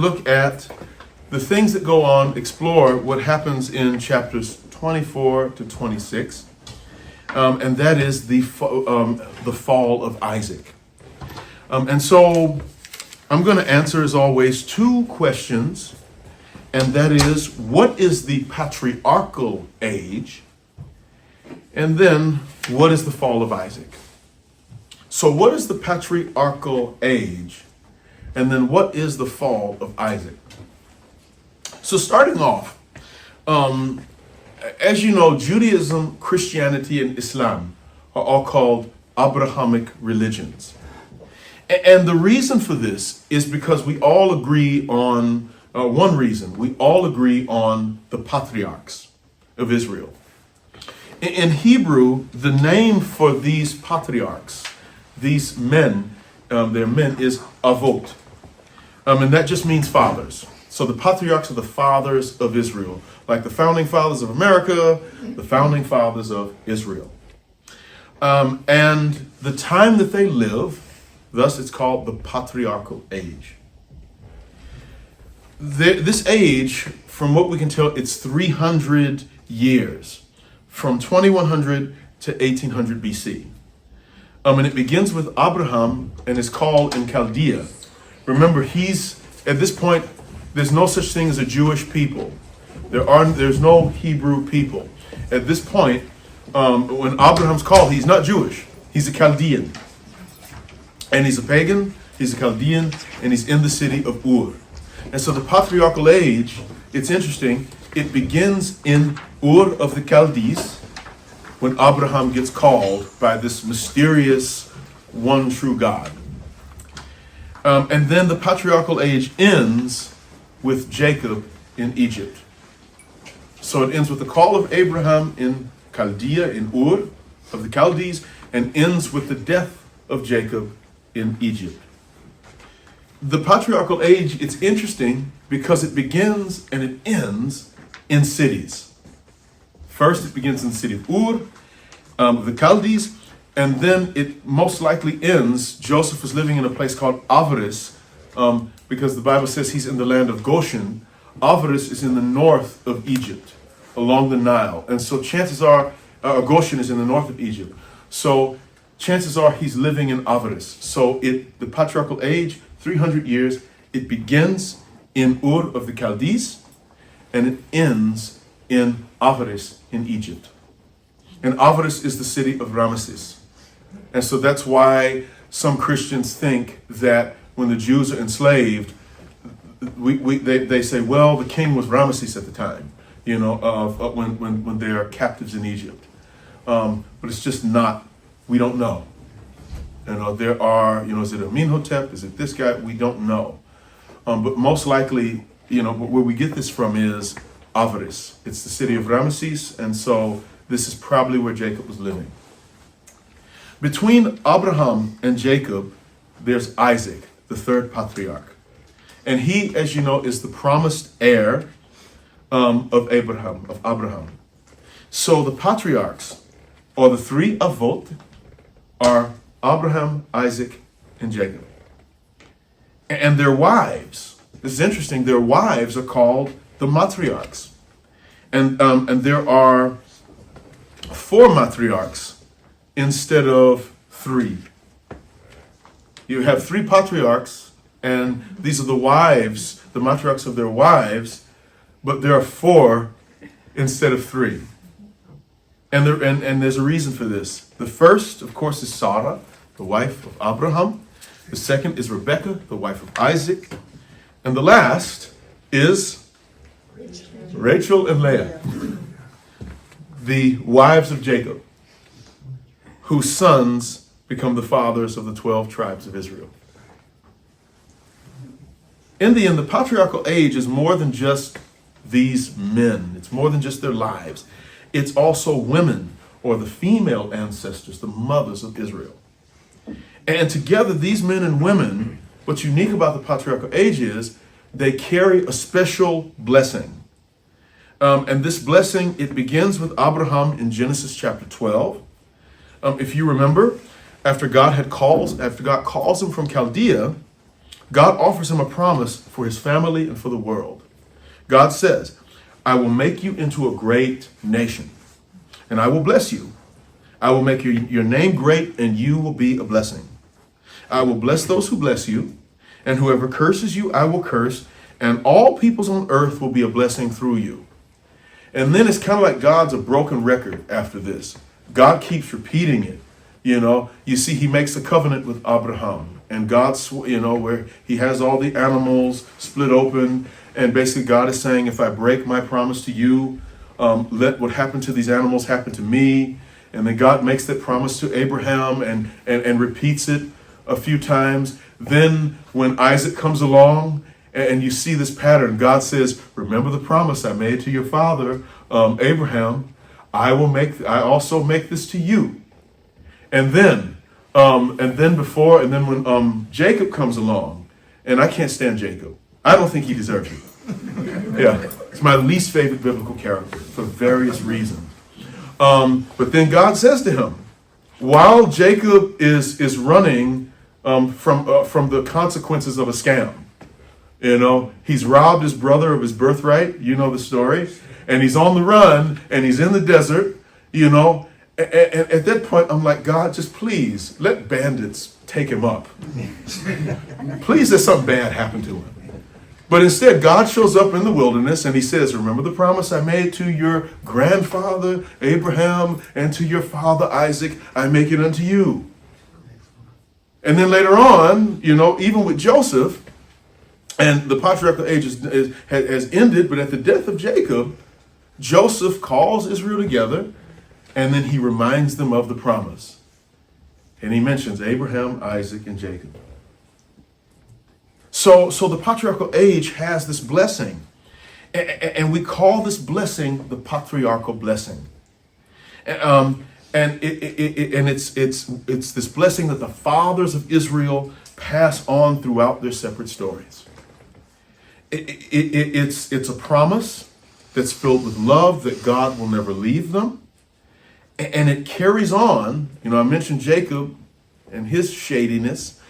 look at the things that go on, explore what happens in chapters 24 to 26, and that is the fall of Isaac. And so I'm going to answer, as always, two questions, and that is, what is the patriarchal age? And then, what is the fall of Isaac? So what is the patriarchal age? And then what is the fall of Isaac? So starting off, as you know, Judaism, Christianity, and Islam are all called Abrahamic religions. And the reason for this is because we all agree on, one reason, we all agree on the patriarchs of Israel. In Hebrew, the name for these patriarchs, these men, their men, is avot. And that just means fathers. So the patriarchs are the fathers of Israel, like the founding fathers of America, the founding fathers of Israel. And the time that they live, thus it's called the patriarchal age. This age, from what we can tell, it's 300 years, from 2100 to 1800 BC. And it begins with Abraham and is called in Chaldea. Remember, at this point, there's no such thing as a Jewish people. There's no Hebrew people. At this point, when Abraham's called, he's not Jewish. He's a Chaldean. And he's a pagan, he's a Chaldean, and he's in the city of Ur. And so the patriarchal age, it's interesting, it begins in Ur of the Chaldees, when Abraham gets called by this mysterious one true God. And then the patriarchal age ends with Jacob in Egypt. So it ends with the call of Abraham in Chaldea, in Ur of the Chaldees, and ends with the death of Jacob in Egypt. The patriarchal age, it's interesting because it begins and it ends in cities. First, it begins in the city of Ur, the Chaldees, and then it most likely ends. Joseph was living in a place called Avaris, because the Bible says he's in the land of Goshen. Avaris is in the north of Egypt, along the Nile. And so chances are, Goshen is in the north of Egypt. So chances are he's living in Avaris. So the patriarchal age, 300 years, it begins in Ur of the Chaldees, and it ends in Avaris in Egypt. And Avaris is the city of Ramesses. And so that's why some Christians think that when the Jews are enslaved, they say, well, the king was Ramesses at the time, when they are captives in Egypt. But it's just not, we don't know. There are, is it Amenhotep? Is it this guy? We don't know. But most likely, where we get this from is Avaris. It's the city of Ramesses, and so this is probably where Jacob was living. Between Abraham and Jacob, there's Isaac, the third patriarch. And he, as you know, is the promised heir of Abraham. So the patriarchs, or the three avot, are Abraham, Isaac, and Jacob. And their wives, this is interesting, their wives are called the matriarchs. And there are 4 matriarchs instead of 3. You have 3 patriarchs, and these are the wives, the matriarchs of their wives, but there are 4 instead of 3. And there's a reason for this. The first, of course, is Sarah, the wife of Abraham. The second is Rebekah, the wife of Isaac. And the last is Rachel and Leah, the wives of Jacob, whose sons become the fathers of the 12 tribes of Israel. In the end, the patriarchal age is more than just these men. It's more than just their lives. It's also women, or the female ancestors, the mothers of Israel. And together, these men and women, what's unique about the patriarchal age is they carry a special blessing. And this blessing, it begins with Abraham in Genesis chapter 12. If you remember, after God calls him from Chaldea, God offers him a promise for his family and for the world. God says, I will make you into a great nation, and I will bless you. I will make your name great, and you will be a blessing. I will bless those who bless you, and whoever curses you, I will curse, and all peoples on earth will be a blessing through you. And then it's kind of like God's a broken record after this. God keeps repeating it. You see, he makes a covenant with Abraham, and God, where he has all the animals split open, and basically God is saying, if I break my promise to you, let what happened to these animals happen to me. And then God makes that promise to Abraham and repeats it a few times. Then when Isaac comes along, and you see this pattern, God says, remember the promise I made to your father, Abraham, I also make this to you. And then when Jacob comes along, and I can't stand Jacob. I don't think he deserves it. Yeah, it's my least favorite biblical character for various reasons. But then God says to him, while Jacob is running from the consequences of a scam, he's robbed his brother of his birthright. You know the story. And he's on the run, and he's in the desert, And at that point, I'm like, God, just please let bandits take him up. Please let something bad happen to him. But instead, God shows up in the wilderness, and he says, remember the promise I made to your grandfather, Abraham, and to your father, Isaac, I make it unto you. And then later on, even with Joseph, and the patriarchal age has ended, but at the death of Jacob, Joseph calls Israel together, and then he reminds them of the promise. And he mentions Abraham, Isaac, and Jacob. So the patriarchal age has this blessing. And we call this blessing the patriarchal blessing. And it's this blessing that the fathers of Israel pass on throughout their separate stories. It's a promise that's filled with love that God will never leave them. And it carries on. I mentioned Jacob and his shadiness.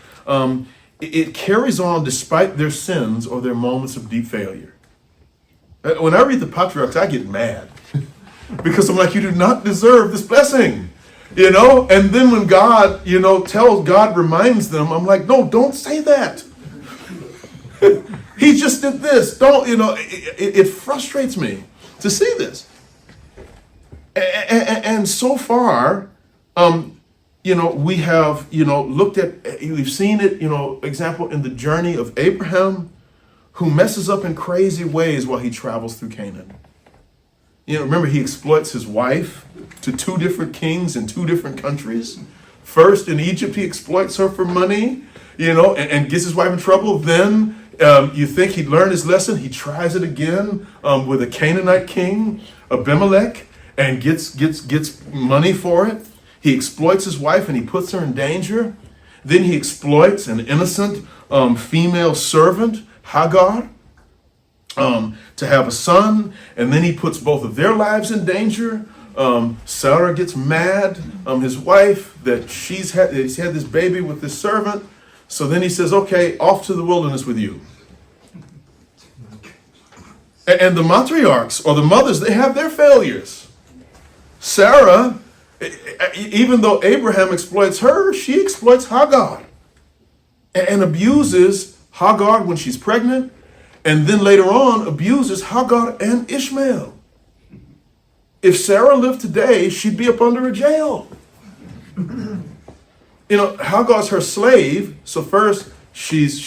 It carries on despite their sins or their moments of deep failure. When I read the patriarchs, I get mad because I'm like, you do not deserve this blessing, And then when God, God reminds them, I'm like, no, don't say that. He just did this. Don't, it frustrates me to see this. And so far, we have, looked at, we've seen it, example in the journey of Abraham, who messes up in crazy ways while he travels through Canaan. Remember, he exploits his wife to two different kings in two different countries. First, in Egypt, he exploits her for money, and gets his wife in trouble. Then, you think he'd learned his lesson. He tries it again with a Canaanite king, Abimelech, and gets money for it. He exploits his wife and he puts her in danger. Then he exploits an innocent female servant, Hagar, to have a son. And then he puts both of their lives in danger. Sarah gets mad, his wife, that he's had this baby with this servant. So then he says, okay, off to the wilderness with you. And the matriarchs, or the mothers, they have their failures. Sarah, even though Abraham exploits her, she exploits Hagar and abuses Hagar when she's pregnant, and then later on abuses Hagar and Ishmael. If Sarah lived today, she'd be up under a jail. Hagar's her slave. So first, she's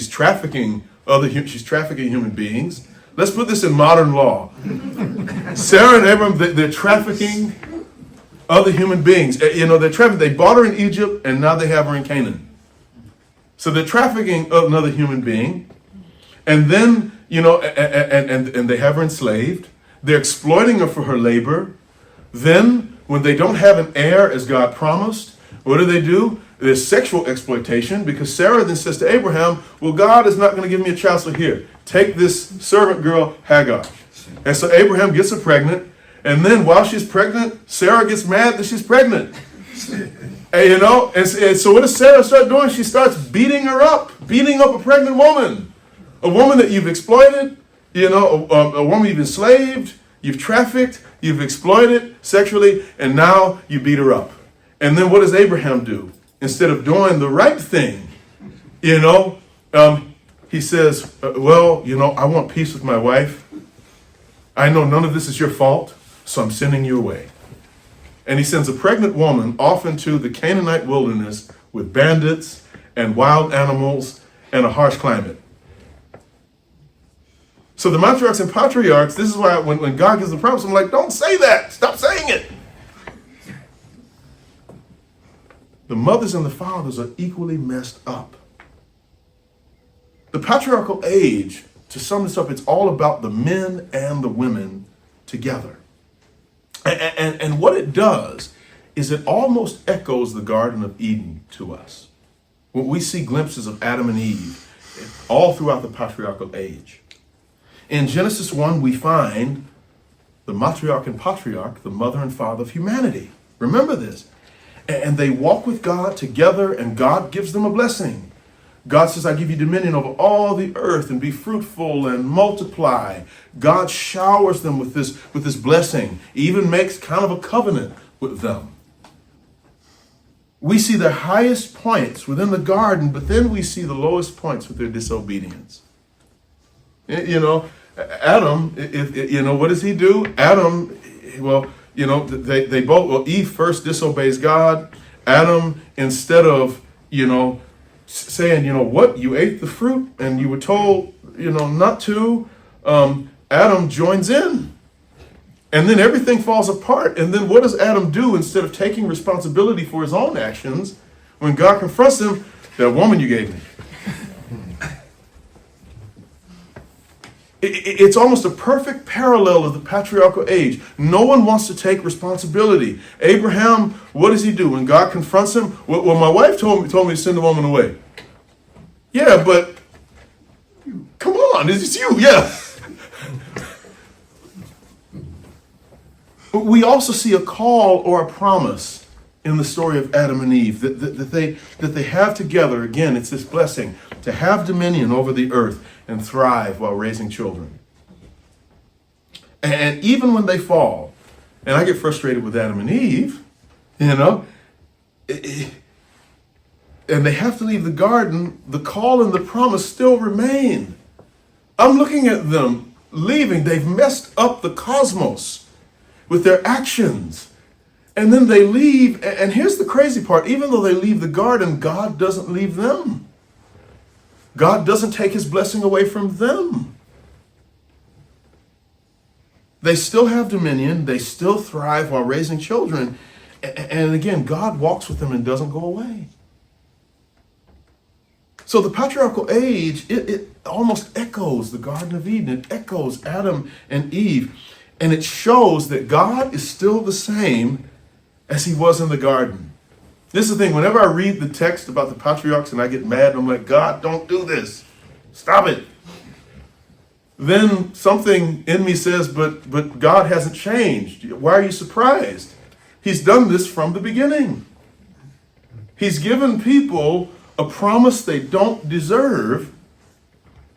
trafficking human beings. Let's put this in modern law. Sarah and Abraham, they're trafficking other human beings. They're trafficking. They bought her in Egypt, and now they have her in Canaan. So they're trafficking another human being, and then and they have her enslaved. They're exploiting her for her labor. Then, when they don't have an heir as God promised, what do? There's sexual exploitation, because Sarah then says to Abraham, well, God is not going to give me a child, so here, take this servant girl, Hagar. And so Abraham gets her pregnant, and then while she's pregnant, Sarah gets mad that she's pregnant. And so what does Sarah start doing? She starts beating up a pregnant woman, a woman that you've exploited, a woman you've enslaved, you've trafficked, you've exploited sexually, and now you beat her up. And then what does Abraham do? Instead of doing the right thing, he says, I want peace with my wife. I know none of this is your fault, so I'm sending you away. And he sends a pregnant woman off into the Canaanite wilderness with bandits and wild animals and a harsh climate. So the matriarchs and patriarchs, this is why when God gives the promise, I'm like, don't say that. Stop saying it. The mothers and the fathers are equally messed up. The patriarchal age, to sum this up, it's all about the men and the women together. And what it does is it almost echoes the Garden of Eden to us. When we see glimpses of Adam and Eve all throughout the patriarchal age. In Genesis 1, we find the matriarch and patriarch, the mother and father of humanity. Remember this. And they walk with God together, and God gives them a blessing. God says, I give you dominion over all the earth and be fruitful and multiply. God showers them with this blessing. He even makes kind of a covenant with them. We see their highest points within the garden, but then we see the lowest points with their disobedience. Adam, what does he do? Adam, Eve first disobeys God. Adam, instead of, saying, you ate the fruit and you were told, not to, Adam joins in. And then everything falls apart. And then what does Adam do instead of taking responsibility for his own actions? When God confronts him, that woman you gave me. It's almost a perfect parallel of the patriarchal age. No one wants to take responsibility. Abraham, what does he do? When God confronts him, well, my wife told me to send the woman away. Yeah, but come on, it's you, yeah. We also see a call or a promise in the story of Adam and Eve that they have together. Again, it's this blessing to have dominion over the earth and thrive while raising children. And even when they fall, and I get frustrated with Adam and Eve, and they have to leave the garden, the call and the promise still remain. I'm looking at them leaving. They've messed up the cosmos with their actions. And then they leave, and here's the crazy part. Even though they leave the garden, God doesn't leave them. God doesn't take his blessing away from them. They still have dominion. They still thrive while raising children. And again, God walks with them and doesn't go away. So the patriarchal age, it almost echoes the Garden of Eden. It echoes Adam and Eve. And it shows that God is still the same as he was in the garden. This is the thing. Whenever I read the text about the patriarchs and I get mad, I'm like, God, don't do this. Stop it. Then something in me says, but God hasn't changed. Why are you surprised? He's done this from the beginning. He's given people a promise they don't deserve,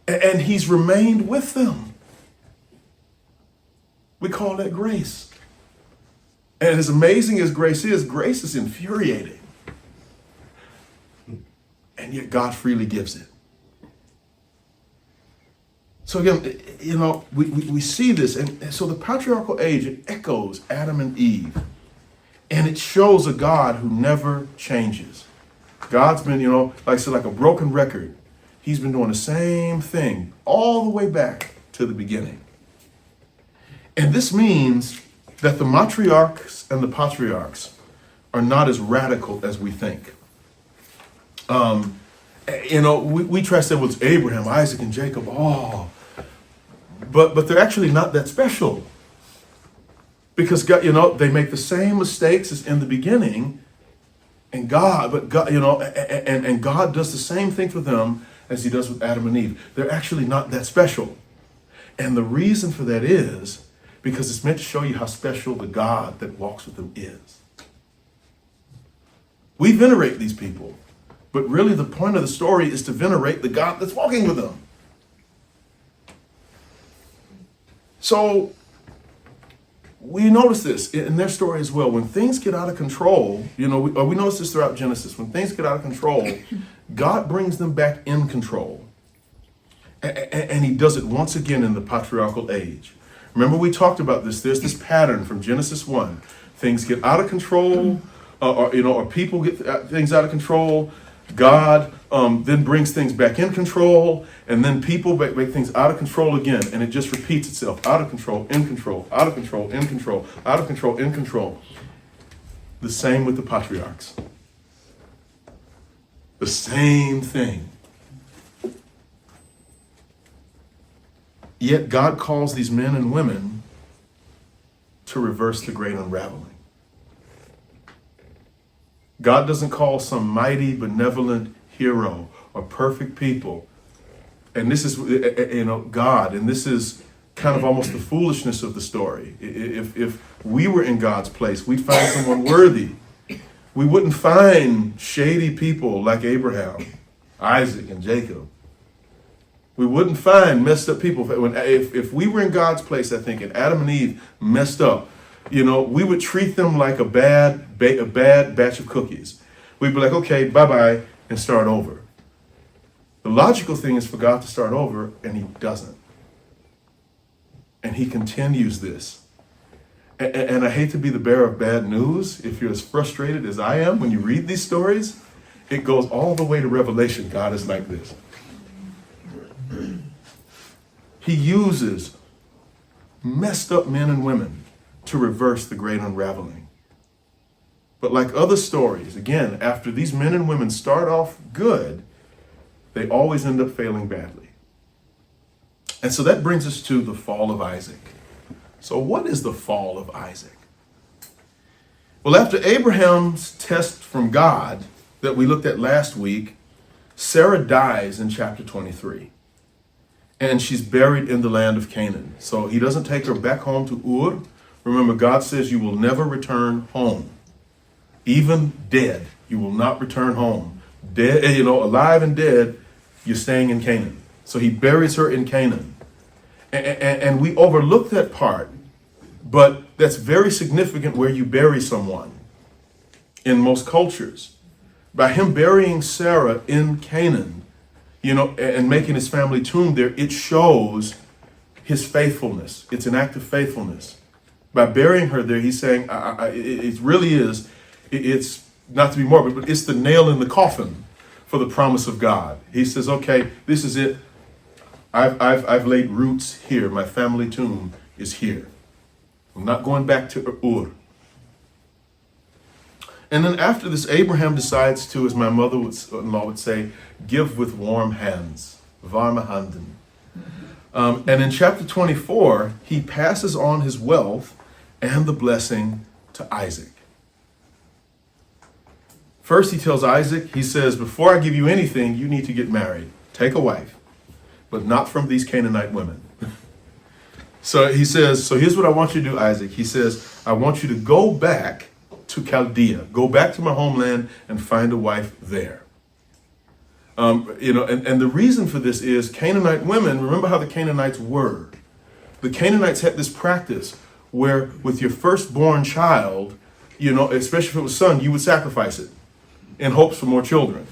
and he's remained with them. We call that grace. And as amazing as grace is infuriating. And yet God freely gives it. So again, we see this. And so the patriarchal age, it echoes Adam and Eve. And it shows a God who never changes. God's been, like I said, like a broken record. He's been doing the same thing all the way back to the beginning. And this means that the matriarchs and the patriarchs are not as radical as we think. We try to say, well, it's Abraham, Isaac, and Jacob. But they're actually not that special. Because God, they make the same mistakes as in the beginning, and God does the same thing for them as he does with Adam and Eve. They're actually not that special. And the reason for that is because it's meant to show you how special the God that walks with them is. We venerate these people. But really the point of the story is to venerate the God that's walking with them. So we notice this in their story as well. When things get out of control, we notice this throughout Genesis. When things get out of control, God brings them back in control. And he does it once again in the patriarchal age. Remember we talked about this. There's this pattern from Genesis 1. Things get out of control, or people get things out of control. God then brings things back in control, and then people make things out of control again, and it just repeats itself. Out of control, in control, out of control, in control, out of control, in control. The same with the patriarchs. The same thing. Yet God calls these men and women to reverse the great unraveling. God doesn't call some mighty, benevolent hero or perfect people. And this is, God, and this is kind of almost the foolishness of the story. If we were in God's place, we'd find someone worthy. We wouldn't find shady people like Abraham, Isaac, and Jacob. We wouldn't find messed up people. If we were in God's place, I think, and Adam and Eve messed up, we would treat them like a bad batch of cookies. We'd be like, okay, bye-bye, and start over. The logical thing is for God to start over, and he doesn't. And he continues this. And I hate to be the bearer of bad news. If you're as frustrated as I am when you read these stories, it goes all the way to Revelation. God is like this. He uses messed up men and women to reverse the great unraveling. But like other stories, again, after these men and women start off good, they always end up failing badly. And so that brings us to the fall of Isaac. So what is the fall of Isaac? Well, after Abraham's test from God that we looked at last week, Sarah dies in chapter 23. And she's buried in the land of Canaan. So he doesn't take her back home to Ur. Remember, God says you will never return home. Even dead, you will not return home. Dead, alive and dead, you're staying in Canaan. So he buries her in Canaan. And we overlook that part, but that's very significant where you bury someone in most cultures. By him burying Sarah in Canaan, and making his family tomb there, it shows his faithfulness. It's an act of faithfulness. By burying her there, he's saying, it really is, it's not to be morbid, but it's the nail in the coffin for the promise of God. He says, okay, this is it. I've laid roots here. My family tomb is here. I'm not going back to Ur. And then after this, Abraham decides to, as my mother-in-law would say, give with warm hands. Warme handen. And in chapter 24, he passes on his wealth and the blessing to Isaac. First, he tells Isaac, he says, before I give you anything, you need to get married. Take a wife, but not from these Canaanite women. So he says, so here's what I want you to do, Isaac. He says, I want you to go back to Chaldea. Go back to my homeland and find a wife there. And the reason for this is Canaanite women, remember how the Canaanites were. The Canaanites had this practice where with your firstborn child, especially if it was a son, you would sacrifice it in hopes for more children.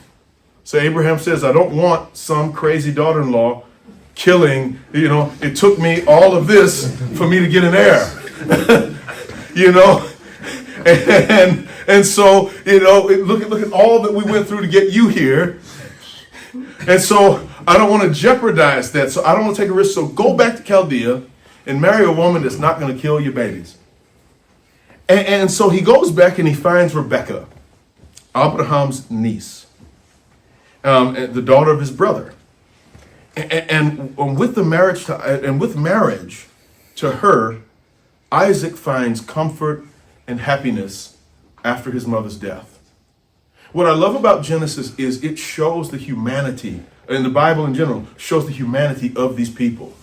So Abraham says, I don't want some crazy daughter-in-law killing, it took me all of this for me to get an heir. And so, look at all that we went through to get you here. And so I don't want to jeopardize that. So I don't want to take a risk. So go back to Chaldea and marry a woman that's not going to kill your babies. And so he goes back and he finds Rebecca, Abraham's niece, the daughter of his brother. And with marriage to her, Isaac finds comfort and happiness after his mother's death. What I love about Genesis is it shows the humanity, and the Bible in general shows the humanity of these people.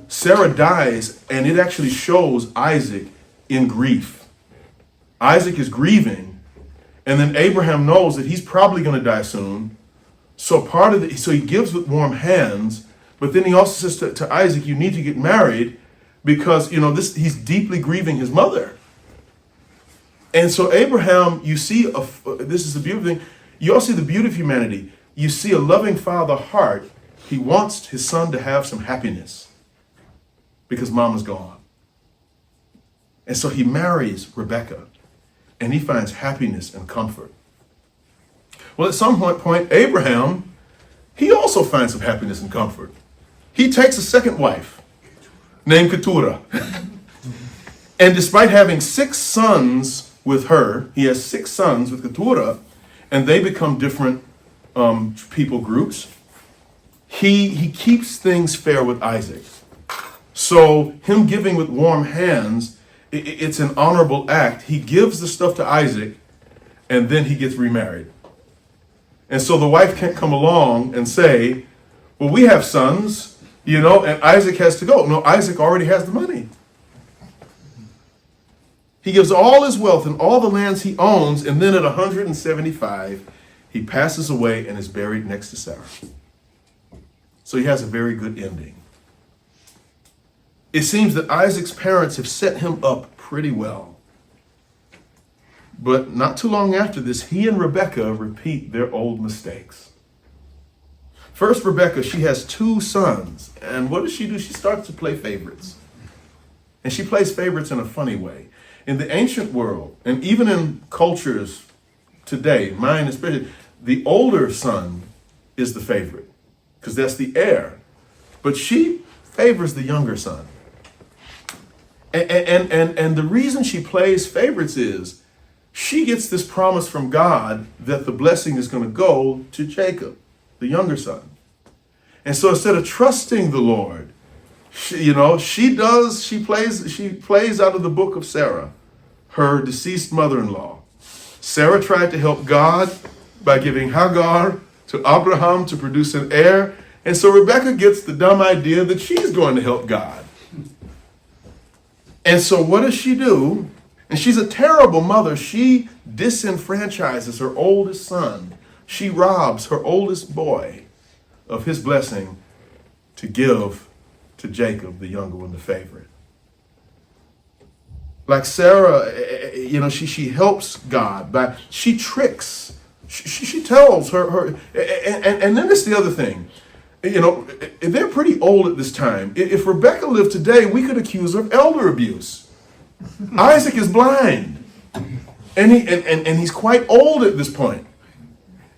Sarah dies, and it actually shows Isaac in grief. Isaac is grieving, And then Abraham knows that he's probably going to die soon. So he gives with warm hands, but then he also says to Isaac, you need to get married because, he's deeply grieving his mother. And so Abraham, you see, this is the beautiful thing. You all see the beauty of humanity. You see a loving father heart. He wants his son to have some happiness because mama's gone. And so he marries Rebekah and he finds happiness and comfort. Well, at some point, Abraham, he also finds some happiness and comfort. He takes a second wife named Keturah. And despite having 6 sons with her, he has 6 sons with Keturah, and they become different people groups. He keeps things fair with Isaac. So him giving with warm hands, it's an honorable act. He gives the stuff to Isaac, and then he gets remarried. And so the wife can't come along and say, well, we have sons, and Isaac has to go. No, Isaac already has the money. He gives all his wealth and all the lands he owns, and then at 175, he passes away and is buried next to Sarah. So he has a very good ending. It seems that Isaac's parents have set him up pretty well. But not too long after this, he and Rebekah repeat their old mistakes. First, Rebekah, she has 2 sons. And what does she do? She starts to play favorites. And she plays favorites in a funny way. In the ancient world, and even in cultures today, mine especially, the older son is the favorite, because that's the heir. But she favors the younger son. And the reason she plays favorites is she gets this promise from God that the blessing is going to go to Jacob, the younger son. And so instead of trusting the Lord, she plays out of the book of Sarah, her deceased mother-in-law. Sarah tried to help God by giving Hagar to Abraham to produce an heir. And so Rebekah gets the dumb idea that she's going to help God. And so what does she do? And she's a terrible mother. She disenfranchises her oldest son. She robs her oldest boy of his blessing to give to Jacob, the younger one, the favorite. Like Sarah, she helps God, but she tricks. She tells her, and then it's the other thing. They're pretty old at this time. If Rebekah lived today, we could accuse her of elder abuse. Isaac is blind, and he's quite old at this point.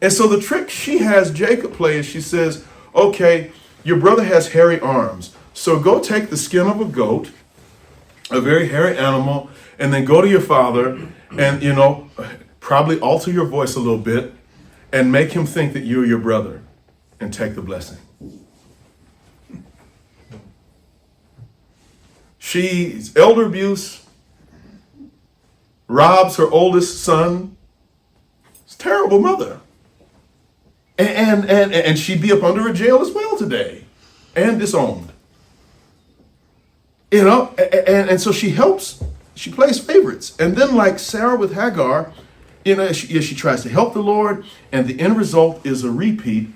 And so the trick she has Jacob play is she says, okay, your brother has hairy arms, so go take the skin of a goat, a very hairy animal, and then go to your father and, probably alter your voice a little bit and make him think that you're your brother and take the blessing. She's elder abuse, robs her oldest son. It's a terrible mother. And she'd be up under a jail as well today and disowned. And so she plays favorites. And then like Sarah with Hagar, she tries to help the Lord, and the end result is a repeat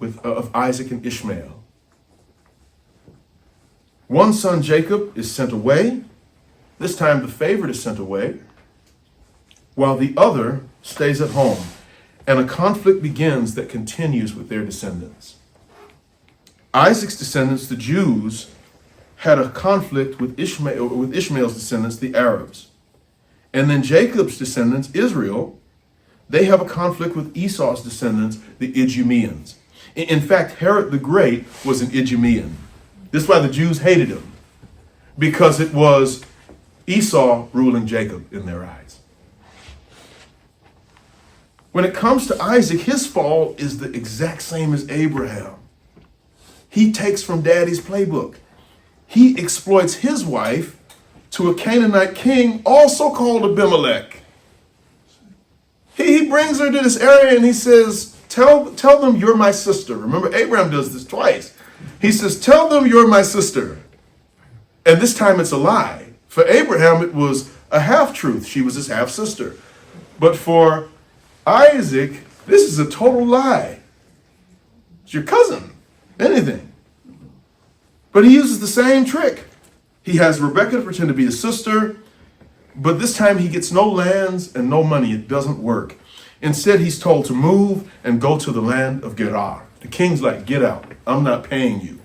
of Isaac and Ishmael. One son, Jacob, is sent away. This time the favorite is sent away, while the other stays at home. And a conflict begins that continues with their descendants. Isaac's descendants, the Jews, had a conflict with Ishmael's descendants, the Arabs. And then Jacob's descendants, Israel, they have a conflict with Esau's descendants, the Idumeans. In fact, Herod the Great was an Idumean. This is why the Jews hated him, because it was Esau ruling Jacob in their eyes. When it comes to Isaac, his fall is the exact same as Abraham. He takes from daddy's playbook. He exploits his wife to a Canaanite king, also called Abimelech. He brings her to this area and he says, tell them you're my sister. Remember, Abraham does this twice. He says, tell them you're my sister. And this time it's a lie. For Abraham, it was a half-truth. She was his half-sister. But for Isaac, this is a total lie. It's your cousin, anything. But he uses the same trick. He has Rebekah to pretend to be his sister, but this time he gets no lands and no money. It doesn't work. Instead, he's told to move and go to the land of Gerar. The king's like, get out. I'm not paying you.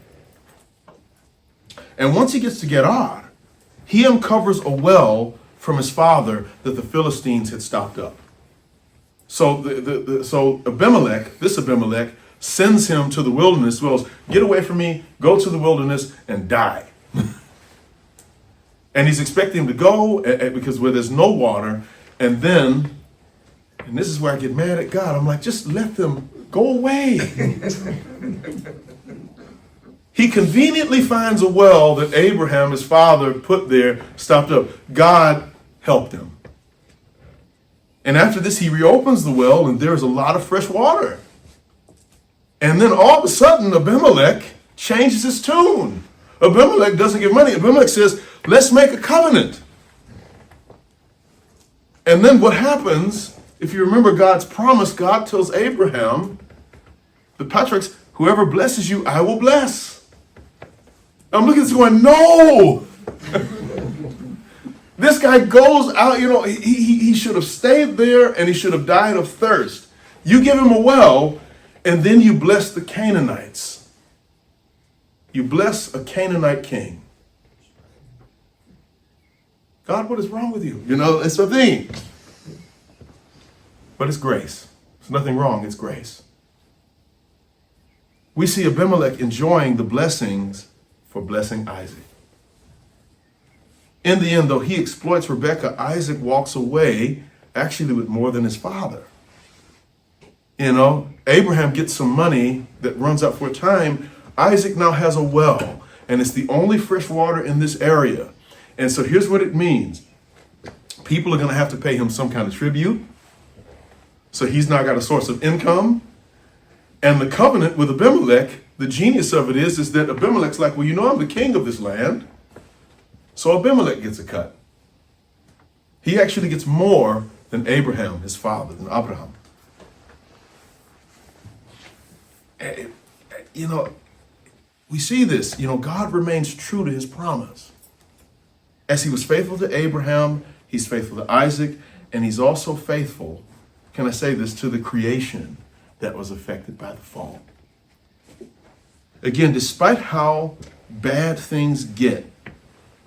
And once he gets to Gerar, he uncovers a well from his father that the Philistines had stopped up. So so Abimelech, sends him to the wilderness. Well, get away from me, go to the wilderness and die. And he's expecting him to go because where there's no water. And then, and this is where I get mad at God. I'm like, just let them go away. He conveniently finds a well that Abraham, his father, put there, stopped up. God helped him. And after this, he reopens the well, and there's a lot of fresh water. And then all of a sudden, Abimelech changes his tune. Abimelech doesn't give money. Abimelech says, let's make a covenant. And then what happens, if you remember God's promise, God tells Abraham, the patriarchs, whoever blesses you, I will bless. I'm looking at this going, no! This guy goes out, he should have stayed there and he should have died of thirst. You give him a well, and then you bless the Canaanites. You bless a Canaanite king. God, what is wrong with you? It's a thing. But it's grace. There's nothing wrong, it's grace. We see Abimelech enjoying the blessings for blessing Isaac. In the end, though he exploits Rebekah, Isaac walks away actually with more than his father. Abraham gets some money that runs out for a time. Isaac now has a well, and it's the only fresh water in this area. And so here's what it means. People are going to have to pay him some kind of tribute. So he's now got a source of income. And the covenant with Abimelech, the genius of it is that Abimelech's like, well, I'm the king of this land. So Abimelech gets a cut. He actually gets more than Abraham, his father, than Abraham. We see this. God remains true to his promise. As he was faithful to Abraham, he's faithful to Isaac, and he's also faithful, can I say this, to the creation that was affected by the fall. Again, despite how bad things get,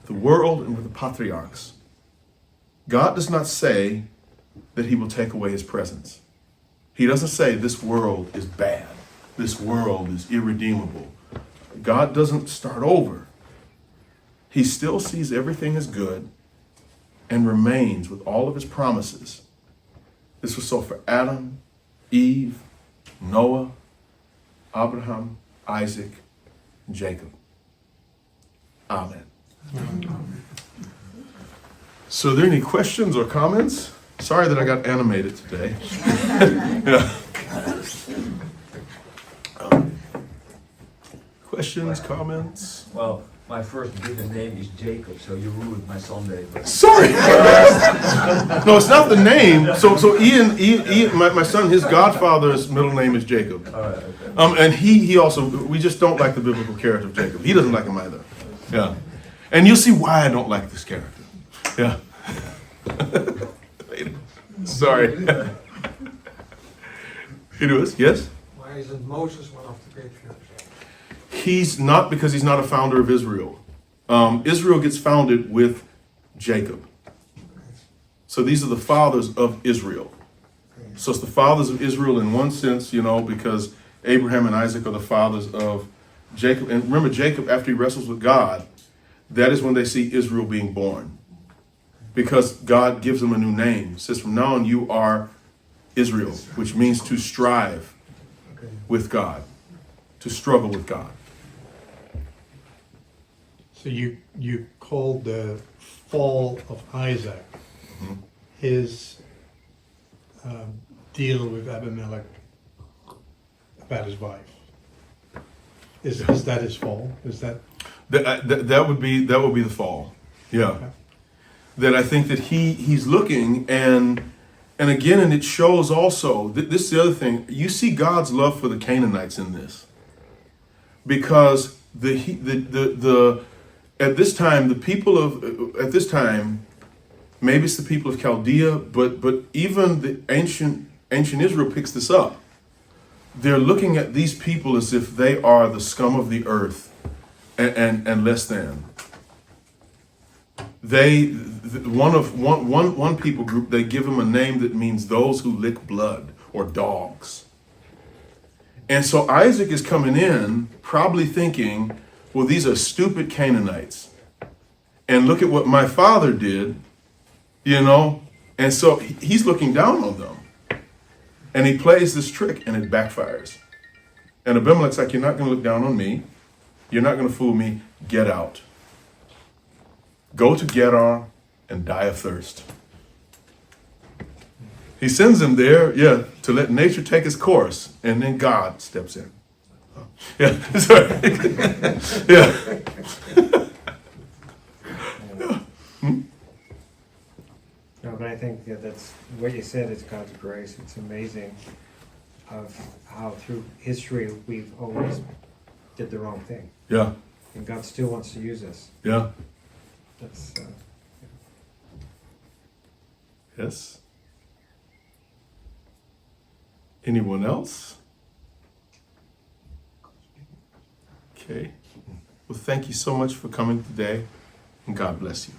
the world and with the patriarchs, God does not say that he will take away his presence. He doesn't say this world is bad. This world is irredeemable. God doesn't start over. He still sees everything as good and remains with all of his promises. This was so for Adam, Eve, Noah, Abraham, Isaac, and Jacob. Amen. So are there any questions or comments? Sorry that I got animated today. Yeah. Questions, comments? Well, my first given name is Jacob, so you ruined my Sunday. Sorry. No, it's not the name. So Ian, my son, his godfather's middle name is Jacob. All right, okay. And he also, we just don't like the biblical character of Jacob. He doesn't like him either. Yeah. And you'll see why I don't like this character. Yeah. Sorry. Anyways, yes? Why isn't Moses one of the patriarchs? He's not, because he's not a founder of Israel. Israel gets founded with Jacob. So these are the fathers of Israel. So it's the fathers of Israel in one sense, because Abraham and Isaac are the fathers of Jacob. And remember, Jacob, after he wrestles with God, that is when they see Israel being born. Because God gives them a new name. It says, from now on you are Israel, which means to strive with God, to struggle with God. So you called the fall of Isaac, his deal with Abimelech about his wife. Is that his fall? Is that that would be the fall? Yeah. Okay. That I think that he's looking and And again, and it shows also, this is the other thing, you see God's love for the Canaanites in this. Because at this time, maybe it's the people of Chaldea, but even the ancient Israel picks this up. They're looking at these people as if they are the scum of the earth and less than. One people group, they give them a name that means those who lick blood, or dogs. And so Isaac is coming in probably thinking, well, these are stupid Canaanites. And look at what my father did, And so he's looking down on them. And he plays this trick and it backfires. And Abimelech's like, you're not going to look down on me. You're not going to fool me. Get out. Go to Gerar and die of thirst. He sends him there, to let nature take its course. And then God steps in. Yeah, sorry. Yeah. No, but I think that's what you said is God's grace. It's amazing of how through history we've always did the wrong thing. Yeah. And God still wants to use us. Yeah. That's Yes. Anyone else? Okay. Well, thank you so much for coming today, and God bless you.